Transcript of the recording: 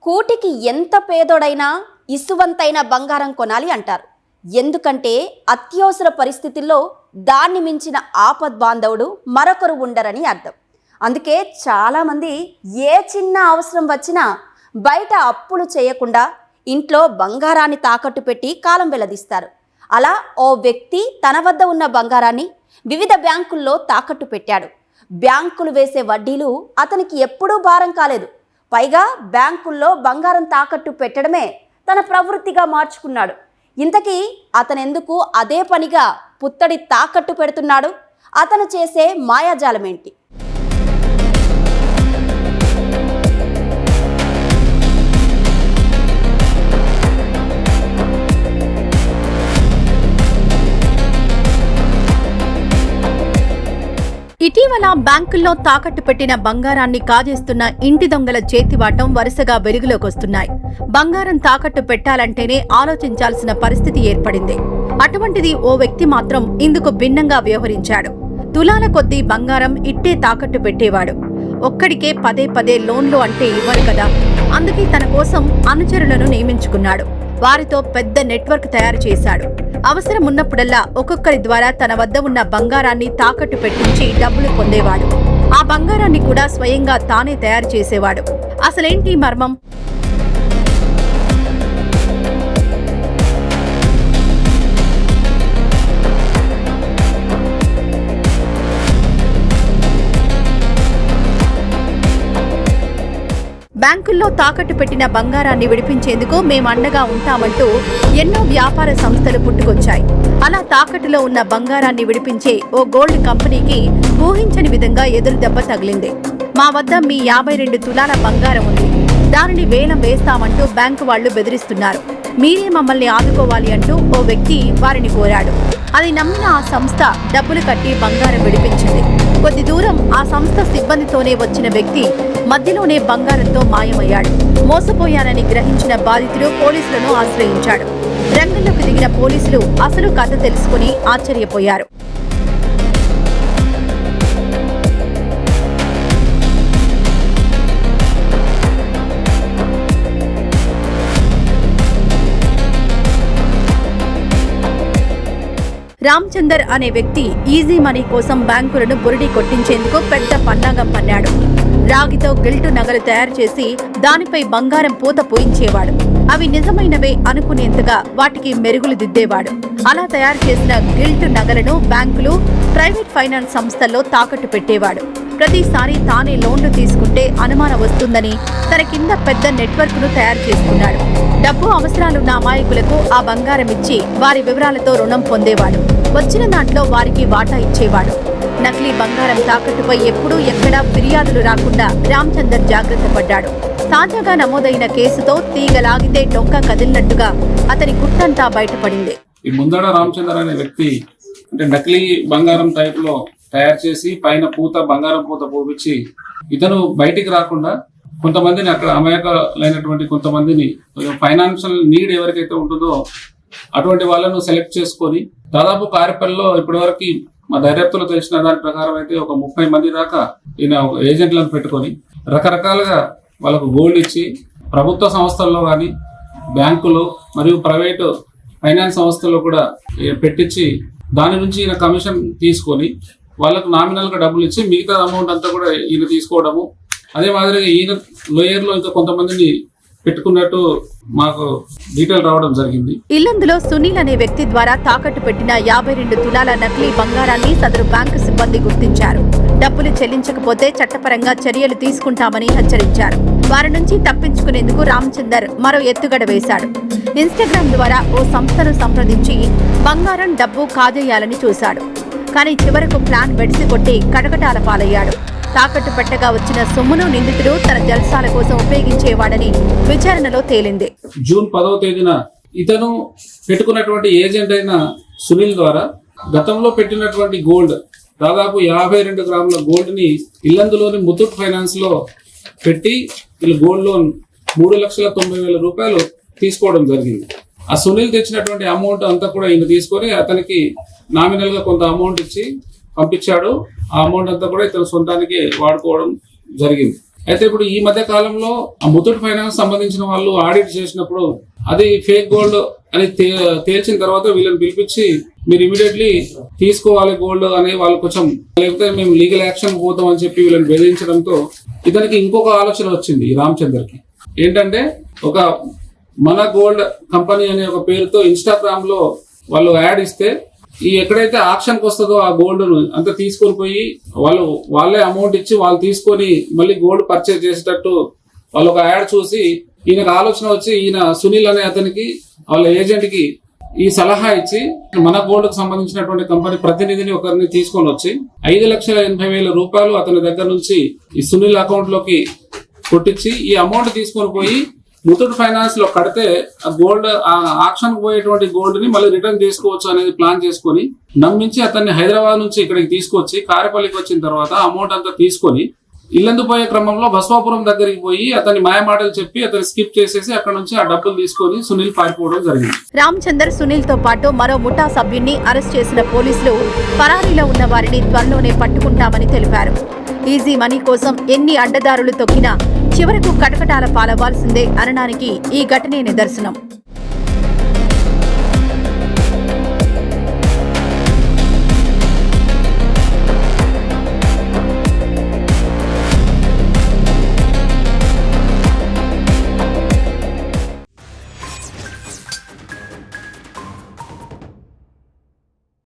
కూటికి ఎంత పేదోడైనా ఇసువంతైన బంగారం కొనాలి అంటారు. ఎందుకంటే అత్యవసర పరిస్థితుల్లో దాన్ని మించిన ఆపద్బాంధవుడు మరొకరు ఉండరని అర్థం. అందుకే చాలామంది ఏ చిన్న అవసరం వచ్చినా బయట అప్పులు చేయకుండా ఇంట్లో బంగారాన్ని తాకట్టు పెట్టి కాలం వెల్లదీస్తారు. అలా ఓ వ్యక్తి తన వద్ద ఉన్న బంగారాన్ని వివిధ బ్యాంకుల్లో తాకట్టు పెట్టాడు. బ్యాంకులు వేసే వడ్డీలు అతనికి ఎప్పుడూ భారం కాలేదు. పైగా బ్యాంకుల్లో బంగారం తాకట్టు పెట్టడమే తన ప్రవృత్తిగా మార్చుకున్నాడు. ఇంతకీ అతనెందుకు అదే పనిగా పుత్తడి తాకట్టు పెడుతున్నాడు? అతను చేసే మాయాజాలమేంటి? ఇటీవల బ్యాంకుల్లో తాకట్టు పెట్టిన బంగారాన్ని కాజేస్తున్న ఇంటి దొంగల చేతివాటం వరుసగా వెలుగులోకొస్తున్నాయి. బంగారం తాకట్టు పెట్టాలంటేనే ఆలోచించాల్సిన పరిస్థితి ఏర్పడింది. అటువంటిది ఓ వ్యక్తి మాత్రం ఇందుకు భిన్నంగా వ్యవహరించాడు. తులాల కొద్దీ బంగారం ఇట్టే తాకట్టు పెట్టేవాడు. ఒక్కడికే పదే పదే లోన్లు అంటే ఇవ్వరు కదా. అందుకే తన కోసం అనుచరులను నియమించుకున్నాడు. వారితో పెద్ద నెట్వర్క్ తయారు చేశాడు. అవసరం ఉన్నప్పుడల్లా ఒక్కొక్కరి ద్వారా తన వద్ద ఉన్న బంగారాన్ని తాకట్టు పెట్టించి డబ్బులు పొందేవాడు. ఆ బంగారాన్ని కూడా స్వయంగా తానే తయారు చేసేవాడు. అసలేంటి మర్మం? బ్యాంకుల్లో తాకట్టు పెట్టిన బంగారాన్ని విడిపించేందుకు మేం అండగా ఉంటామంటూ ఎన్నో వ్యాపార సంస్థలు పుట్టుకొచ్చాయి. అలా తాకట్టులో ఉన్న బంగారాన్ని విడిపించే ఓ గోల్డ్ కంపెనీకి ఊహించని విధంగా ఎదురు దెబ్బ తగిలింది. మా వద్ద మీ 52 తులాల బంగారం ఉంది, దానిని వేలం వేస్తామంటూ బ్యాంకు వాళ్లు బెదిరిస్తున్నారు. మీరే మమ్మల్ని ఆదుకోవాలి అంటూ ఓ వ్యక్తి వారిని కోరాడు. అది నమ్మిన ఆ సంస్థ డబ్బులు కట్టి బంగారం విడిపించింది. కొద్ది దూరం ఆ సంస్థ సిబ్బందితోనే వచ్చిన వ్యక్తి మధ్యలోనే బంగారంతో మాయమయ్యాడు. మోసపోయానని గ్రహించిన బాధితుడు పోలీసులను ఆశ్రయించాడు. రంగంలోకి దిగిన పోలీసులు అసలు కథ తెలుసుకుని ఆశ్చర్యపోయారు. రామచందర్ అనే వ్యక్తి ఈజీ మనీ కోసం బ్యాంకులను బురిడి కొట్టించేందుకు పెద్ద పన్నాగం పన్నాడు. రాగితో గిల్టు నగలు తయారు చేసి దానిపై బంగారం పూత పోయించేవాడు. అవి నిజమైనవే అనుకునేంతగా వాటికి మెరుగులు దిద్దేవాడు. అలా తయారు చేసిన గిల్టు నగలను బ్యాంకులు, ప్రైవేట్ ఫైనాన్స్ సంస్థల్లో తాకట్టు పెట్టేవాడు. ప్రతిసారి తానే లోన్లు తీసుకుంటే అనుమానం వస్తుందని తన కింద పెద్ద నెట్వర్క్ ను తయారు చేసుకున్నాడు. డబ్బు అవసరాలున్న అమాయకులకు ఆ బంగారం ఇచ్చి వారి వివరాలతో రుణం పొందేవాడు. వచ్చిన దాంట్లో వారికి వాటా ఇచ్చేవాడు. నకిలీ బంగారం తాకట్టుపై ఎప్పుడూ ఎక్కడా ఫిర్యాదులు రాకుండా రామచందర్ జాగ్రత్త పడ్డాడు. తాజాగా నమోదైన కేసుతో తీగలాగితే డొంక కదిలినట్టుగా అతని గుట్టంతా బయటపడింది. ఈ ముందడ రామచందర్ అనే వ్యక్తి అంటే నకిలీ బంగారం టైప్ లో తయారు చేసి పైన బంగారం పూత పోపించి ఇతను బయటికి రాకుండా కొంతమందిని అక్కడ అమాయకులైనటువంటి కొంతమందిని ఫైనాన్షియల్ నీడ్ ఎవరికైతే ఉంటుందో అటువంటి వాళ్ళను సెలెక్ట్ చేసుకొని దాదాపు కారిపల్లిలో ఇప్పటివరకు మా దర్యాప్తులో తెలిసిన దాని ప్రకారం అయితే ఒక 30 మంది దాకా ఈయన ఏజెంట్లను పెట్టుకొని రకరకాలుగా వాళ్ళకు గోల్డ్ ఇచ్చి ప్రభుత్వ సంస్థల్లో కానీ బ్యాంకులు మరియు ప్రైవేటు ఫైనాన్స్ సంస్థల్లో కూడా పెట్టించి దాని నుంచి ఈయన కమిషన్ తీసుకొని వాళ్ళకు నామినల్ గా డబ్బులు ఇచ్చి మిగతా అమౌంట్ అంతా కూడా ఈయన తీసుకోవడము. అదే మాదిరిగా ఈయన లోయర్ లో ఇంకా కొంతమందిని పెట్టుకున్నట్టు మాకు డీటెయిల్ రావడం జరిగింది. ఇల్లందులో సునీల్ అనే వ్యక్తి ద్వారా తాకట్టు పెట్టిన 52 తులాల నకిలీ బంగారాన్ని సదరు బ్యాంకు సిబ్బంది గుర్తించారు. డబ్బులు చెల్లించకపోతే చట్టపరంగా చర్యలు తీసుకుంటామని హెచ్చరించారు. వారి నుంచి తప్పించుకునేందుకు రామచందర్ మరో ఎత్తుగడ వేశాడు. ఇన్స్టాగ్రామ్ ద్వారా ఓ సంస్థను సంప్రదించి బంగారం, డబ్బు కాజేయాలని చూశాడు. కానీ చివరకు ప్లాన్ వెడిసికొట్టి కటకటాల పాలయ్యాడు. తాకట్టు పెట్టగా వచ్చిన సొమ్మును నిందితుడు తన జల్సాల కోసం ఉపయోగించేవాడని విచారణలో తేలింది. జూన్ 10వ తేదీన ఇతను పెట్టుకున్నటువంటి ఏజెంట్ అయిన సునీల్ ద్వారా గతంలో పెట్టినటువంటి గోల్డ్ దాదాపు 52 గ్రాముల గోల్డ్ ని ఇల్లందులోని ముతూట్ ఫైనాన్స్ లో పెట్టి వీళ్ళు గోల్డ్ లోన్ 3,90,000 రూపాయలు తీసుకోవడం జరిగింది. ఆ సునీల్ తెచ్చినటువంటి అమౌంట్ అంతా కూడా ఈయన తీసుకొని అతనికి నామినల్ గా కొంత అమౌంట్ ఇచ్చి పంపించాడు. ఆ అమౌంట్ అంతా కూడా ఇతను సొంతానికి వాడుకోవడం జరిగింది. అయితే ఇప్పుడు ఈ మధ్య కాలంలో ఆ ముత్తూట్ ఫైనాన్స్ సంబంధించిన వాళ్ళు ఆడిట్ చేసినప్పుడు అది ఫేక్ గోల్డ్ అని తేల్చిన తర్వాత వీళ్ళని పిలిపించి మీరు ఇమీడియట్లీ తీసుకోవాలి గోల్డ్ అని వాళ్ళు కొంచెం, లేకపోతే మేము లీగల్ యాక్షన్ పోతాం అని చెప్పి వీళ్ళని బెదిరించడంతో ఇతనికి ఇంకొక ఆలోచన వచ్చింది ఈ రామచందర్కి. ఏంటంటే ఒక మన గోల్డ్ కంపెనీ అనే ఒక పేరుతో ఇన్స్టాగ్రామ్ లో వాళ్ళు యాడ్ ఇస్తే ఈ ఎక్కడైతే ఆక్షన్కి వస్తుందో ఆ గోల్డ్ ను అంతా తీసుకొని పోయి వాళ్ళే అమౌంట్ ఇచ్చి వాళ్ళు తీసుకొని మళ్ళీ గోల్డ్ పర్చేజ్ చేసేటట్టు వాళ్ళు ఒక యాడ్ చూసి ఈయనకు ఆలోచన వచ్చి ఈయన సునీల్ అనే అతనికి వాళ్ళ ఏజెంట్ కి ఈ సలహా ఇచ్చి మన గోల్డ్ కు సంబంధించినటువంటి కంపెనీ ప్రతినిధిని ఒకరిని తీసుకొని వచ్చి 5,80,000 రూపాయలు అతని దగ్గర నుంచి ఈ సునీల్ అకౌంట్ లోకి కొట్టించి ఈ అమౌంట్ తీసుకొని పోయి ముత్తూట్ ఫైనాన్స్ లో కడితే ఆ గోల్డ్ ఆక్షన్ పోయేటువంటి గోల్డ్ ని మళ్ళీ రిటర్న్ తీసుకోవచ్చు అనేది ప్లాన్ చేసుకొని నమ్మించి అతన్ని హైదరాబాద్ నుంచి ఇక్కడికి తీసుకొచ్చి కారేపల్లికి వచ్చిన తర్వాత అమౌంట్ అంతా తీసుకొని ఇల్లందు పోయే క్రమంలో బసవాపురం దగ్గరికి పోయి అతని మాయమాటలు చెప్పి అతన్ని స్కిప్ చేసేసి అక్కడ నుంచి ఆ డబ్బులు తీసుకొని సునీల్ పారిపోవడం జరిగింది. రామచందర్, సునీల్ తో పాటు మరో ముఠా సభ్యున్ని అరెస్ట్ చేసిన పోలీసులు పరారీలో ఉన్న వారిని త్వరలోనే పట్టుకుంటామని తెలిపారు. ఈజీ మనీ కోసం ఎన్ని అడ్డదారులు తొక్కినా చివరకు కటకటాల పాలవ్వాల్సిందే అనడానికి ఈ ఘటనే నిదర్శనం.